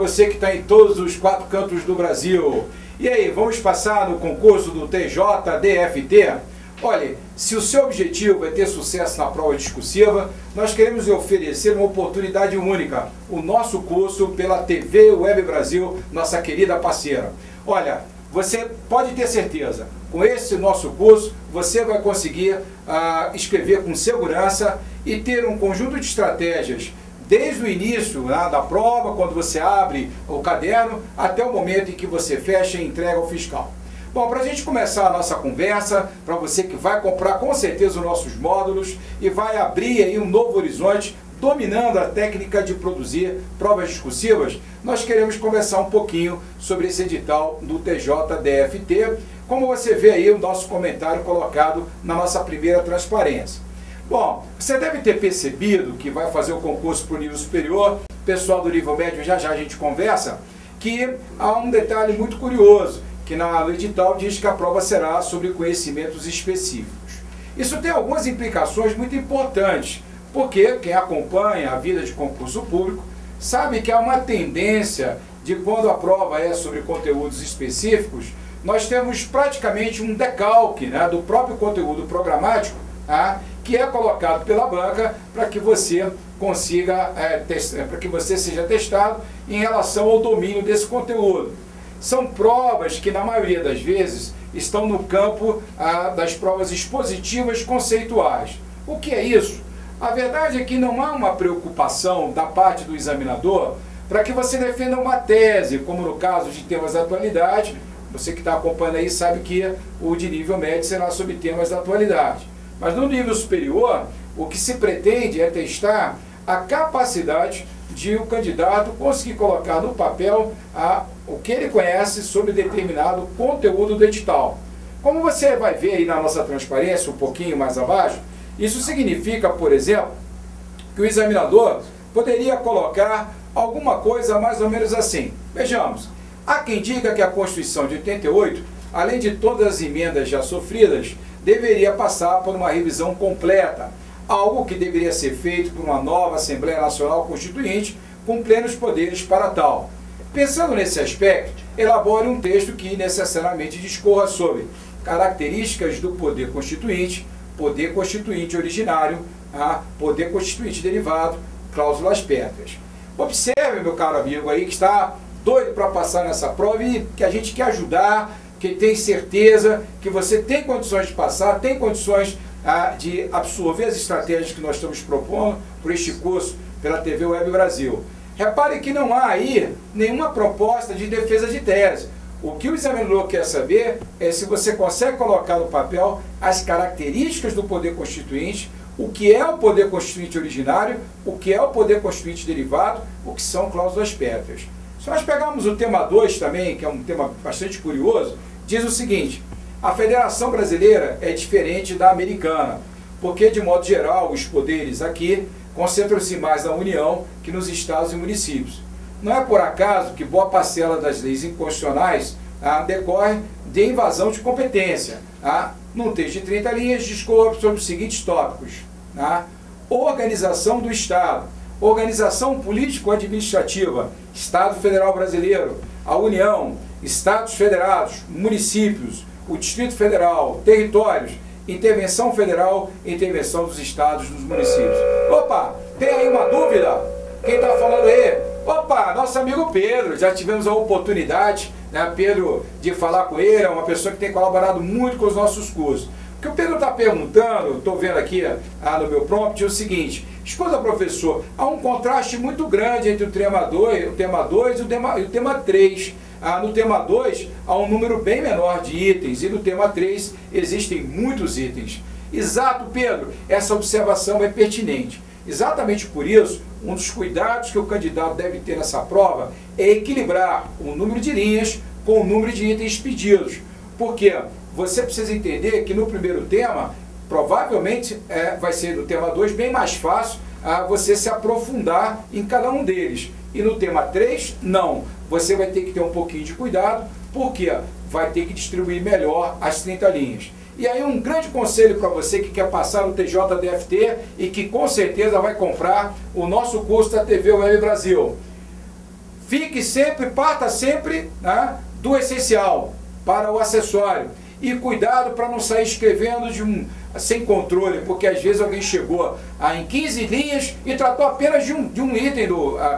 você que está em todos os 4 cantos do Brasil. E aí, vamos passar no concurso do TJDFT? Olha, se o seu objetivo é ter sucesso na prova discursiva, nós queremos lhe oferecer uma oportunidade única, o nosso curso pela TV Web Brasil, nossa querida parceira. Olha, você pode ter certeza, com esse nosso curso, você vai conseguir escrever com segurança e ter um conjunto de estratégias, desde o início da prova, quando você abre o caderno, até o momento em que você fecha e entrega ao fiscal. Bom, para a gente começar a nossa conversa, para você que vai comprar com certeza os nossos módulos e vai abrir aí um novo horizonte, dominando a técnica de produzir provas discursivas, nós queremos conversar um pouquinho sobre esse edital do TJDFT, como você vê aí o nosso comentário colocado na nossa primeira transparência. Bom, você deve ter percebido que vai fazer o concurso para o nível superior, pessoal do nível médio já a gente conversa, que há um detalhe muito curioso, que no edital diz que a prova será sobre conhecimentos específicos. Isso tem algumas implicações muito importantes, porque quem acompanha a vida de concurso público sabe que há uma tendência de quando a prova é sobre conteúdos específicos, nós temos praticamente um decalque do próprio conteúdo programático, que é colocado pela banca para que você consiga, para que você seja testado em relação ao domínio desse conteúdo. São provas que, na maioria das vezes, estão no campo das provas expositivas conceituais. O que é isso? A verdade é que não há uma preocupação da parte do examinador para que você defenda uma tese, como no caso de temas da atualidade. Você que está acompanhando aí sabe que o de nível médio será sobre temas da atualidade. Mas no nível superior, o que se pretende é testar a capacidade de o candidato conseguir colocar no papel o que ele conhece sobre determinado conteúdo do edital. Como você vai ver aí na nossa transparência, um pouquinho mais abaixo, isso significa, por exemplo, que o examinador poderia colocar alguma coisa mais ou menos assim. Vejamos, há quem diga que a Constituição de 88, além de todas as emendas já sofridas, deveria passar por uma revisão completa, algo que deveria ser feito por uma nova Assembleia Nacional Constituinte com plenos poderes para tal. Pensando nesse aspecto, elabore um texto que necessariamente discorra sobre características do poder constituinte originário, poder constituinte derivado, cláusulas pétreas. Observe, meu caro amigo aí, que está doido para passar nessa prova e que a gente quer ajudar, que tem certeza que você tem condições de passar, tem condições de absorver as estratégias que nós estamos propondo por este curso pela TV Web Brasil. Repare que não há aí nenhuma proposta de defesa de tese. O que o examinador quer saber é se você consegue colocar no papel as características do poder constituinte, o que é o poder constituinte originário, o que é o poder constituinte derivado, o que são cláusulas pétreas. Se nós pegarmos o tema 2 também, que é um tema bastante curioso, diz o seguinte: a Federação Brasileira é diferente da americana, porque, de modo geral, os poderes aqui concentram-se mais na União que nos estados e municípios. Não é por acaso que boa parcela das leis inconstitucionais decorre de invasão de competência. Num texto de 30 linhas, discorre sobre os seguintes tópicos: organização do Estado, organização político-administrativa, Estado Federal Brasileiro, a União, Estados Federados, municípios, o Distrito Federal, territórios, intervenção federal, intervenção dos estados, dos municípios. Opa, tem aí uma dúvida? Quem está falando aí? Opa, nosso amigo Pedro, já tivemos a oportunidade, Pedro, de falar com ele, é uma pessoa que tem colaborado muito com os nossos cursos. O que o Pedro está perguntando, estou vendo aqui no meu prompt, é o seguinte: escuta, professor, há um contraste muito grande entre o tema 2 e o tema 3. No tema 2 há um número bem menor de itens e no tema 3 existem muitos itens. Exato, Pedro, essa observação é pertinente. Exatamente por isso, um dos cuidados que o candidato deve ter nessa prova é equilibrar o número de linhas com o número de itens pedidos. Por quê? Você precisa entender que no primeiro tema, provavelmente vai ser no tema 2 bem mais fácil você se aprofundar em cada um deles. E no tema 3, não. Você vai ter que ter um pouquinho de cuidado, porque vai ter que distribuir melhor as 30 linhas. E aí um grande conselho para você que quer passar no TJDFT e que com certeza vai comprar o nosso curso da TV Web Brasil. parta sempre, né, do essencial para o acessório. E cuidado para não sair escrevendo sem controle, porque às vezes alguém chegou em 15 linhas e tratou apenas de um item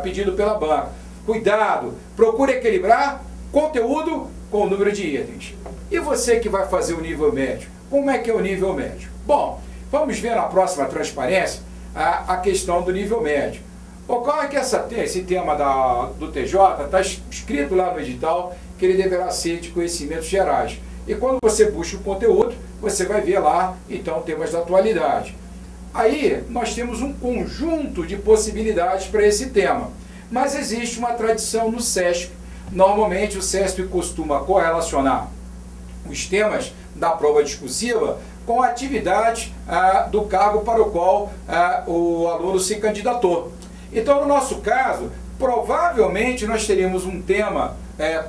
pedido pela banca. Cuidado, procure equilibrar conteúdo com o número de itens. E você que vai fazer o nível médio, como é que é o nível médio? Bom, vamos ver na próxima transparência a questão do nível médio. Ocorre que esse tema do TJ está escrito lá no edital que ele deverá ser de conhecimentos gerais. E quando você busca o conteúdo, você vai ver lá, então, temas da atualidade. Aí, nós temos um conjunto de possibilidades para esse tema. Mas existe uma tradição no SESP. Normalmente, o SESP costuma correlacionar os temas da prova discursiva com a atividade do cargo para o qual o aluno se candidatou. Então, no nosso caso, provavelmente nós teríamos um tema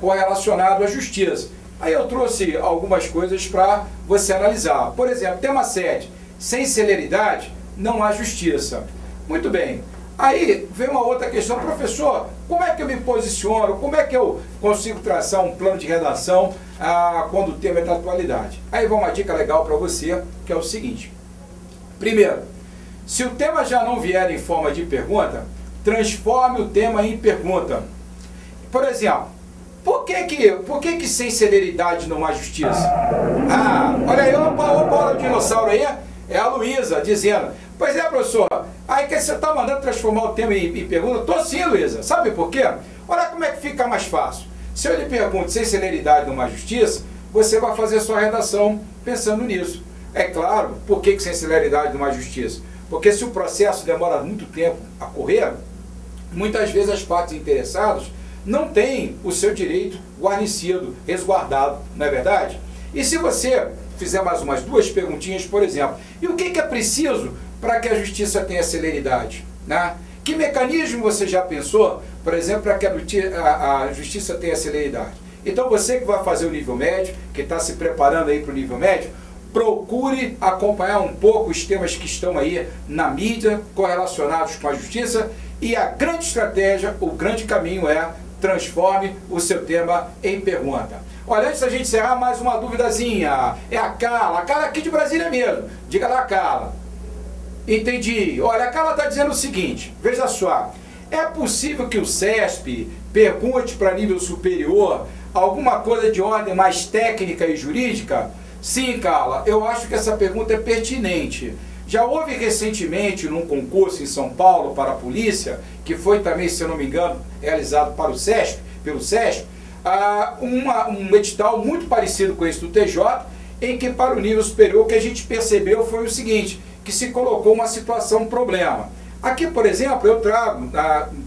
correlacionado à justiça. Aí eu trouxe algumas coisas para você analisar. Por exemplo, tema 7, sem celeridade não há justiça. Muito bem. Aí vem uma outra questão, professor, como é que eu me posiciono, como é que eu consigo traçar um plano de redação quando o tema é da atualidade? Aí vai uma dica legal para você, que é o seguinte. Primeiro, se o tema já não vier em forma de pergunta, transforme o tema em pergunta. Por exemplo, por que sem celeridade não há justiça? Olha aí, opa, o dinossauro aí, é a Luísa dizendo, pois é, professor, aí que você está mandando transformar o tema em pergunta? Estou sim, Luísa, sabe por quê? Olha como é que fica mais fácil. Se eu lhe pergunto sem celeridade não há justiça, você vai fazer sua redação pensando nisso. É claro, por que sem celeridade não há justiça? Porque se o processo demora muito tempo a correr, muitas vezes as partes interessadas não têm o seu direito guarnecido, resguardado, não é verdade? E se você fizer mais umas duas perguntinhas, por exemplo, e o que é preciso para que a justiça tenha celeridade? Né? Que mecanismo você já pensou, por exemplo, para que a justiça tenha celeridade? Então você que vai fazer o nível médio, que está se preparando aí para o nível médio, procure acompanhar um pouco os temas que estão aí na mídia, correlacionados com a justiça, e a grande estratégia, o grande caminho transforme o seu tema em pergunta. Olha, antes da gente encerrar, mais uma duvidazinha. É a Carla aqui de Brasília mesmo. Diga lá, Carla. Entendi. Olha, a Carla está dizendo o seguinte, veja só, é possível que o SESP pergunte para nível superior alguma coisa de ordem mais técnica e jurídica? Sim, Carla, eu acho que essa pergunta é pertinente. Já houve recentemente num concurso em São Paulo para a polícia, que foi também, se eu não me engano, realizado pelo SESP, um edital muito parecido com esse do TJ, em que para o nível superior o que a gente percebeu foi o seguinte, que se colocou uma situação, um problema. Aqui, por exemplo, eu trago,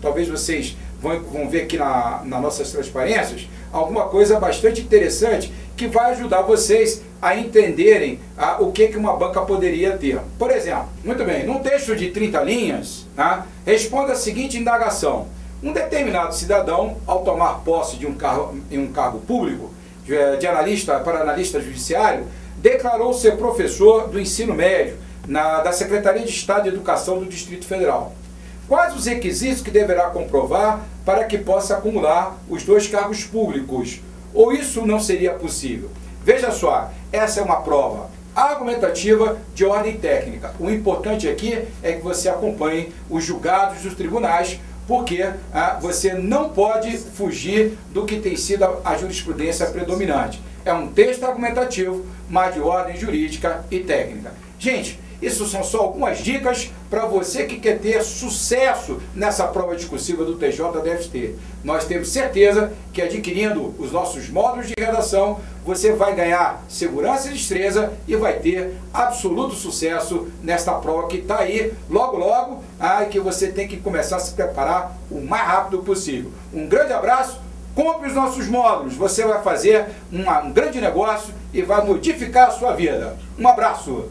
talvez vocês vão ver aqui nas nossas transparências, alguma coisa bastante interessante que vai ajudar vocês a entenderem o que uma banca poderia ter. Por exemplo, muito bem, num texto de 30 linhas, responda a seguinte indagação. Um determinado cidadão, ao tomar posse em um cargo público, para analista judiciário, declarou ser professor do ensino médio da Secretaria de Estado de Educação do Distrito Federal. Quais os requisitos que deverá comprovar para que possa acumular os dois cargos públicos? Ou isso não seria possível? Veja só, essa é uma prova argumentativa de ordem técnica. O importante aqui é que você acompanhe os julgados dos tribunais, porque você não pode fugir do que tem sido a jurisprudência predominante. É um texto argumentativo, mas de ordem jurídica e técnica. Gente, isso são só algumas dicas para você que quer ter sucesso nessa prova discursiva do TJ-DFT. Nós temos certeza que adquirindo os nossos módulos de redação, você vai ganhar segurança e destreza e vai ter absoluto sucesso nesta prova que está aí logo, logo, que você tem que começar a se preparar o mais rápido possível. Um grande abraço, compre os nossos módulos, você vai fazer um grande negócio e vai modificar a sua vida. Um abraço!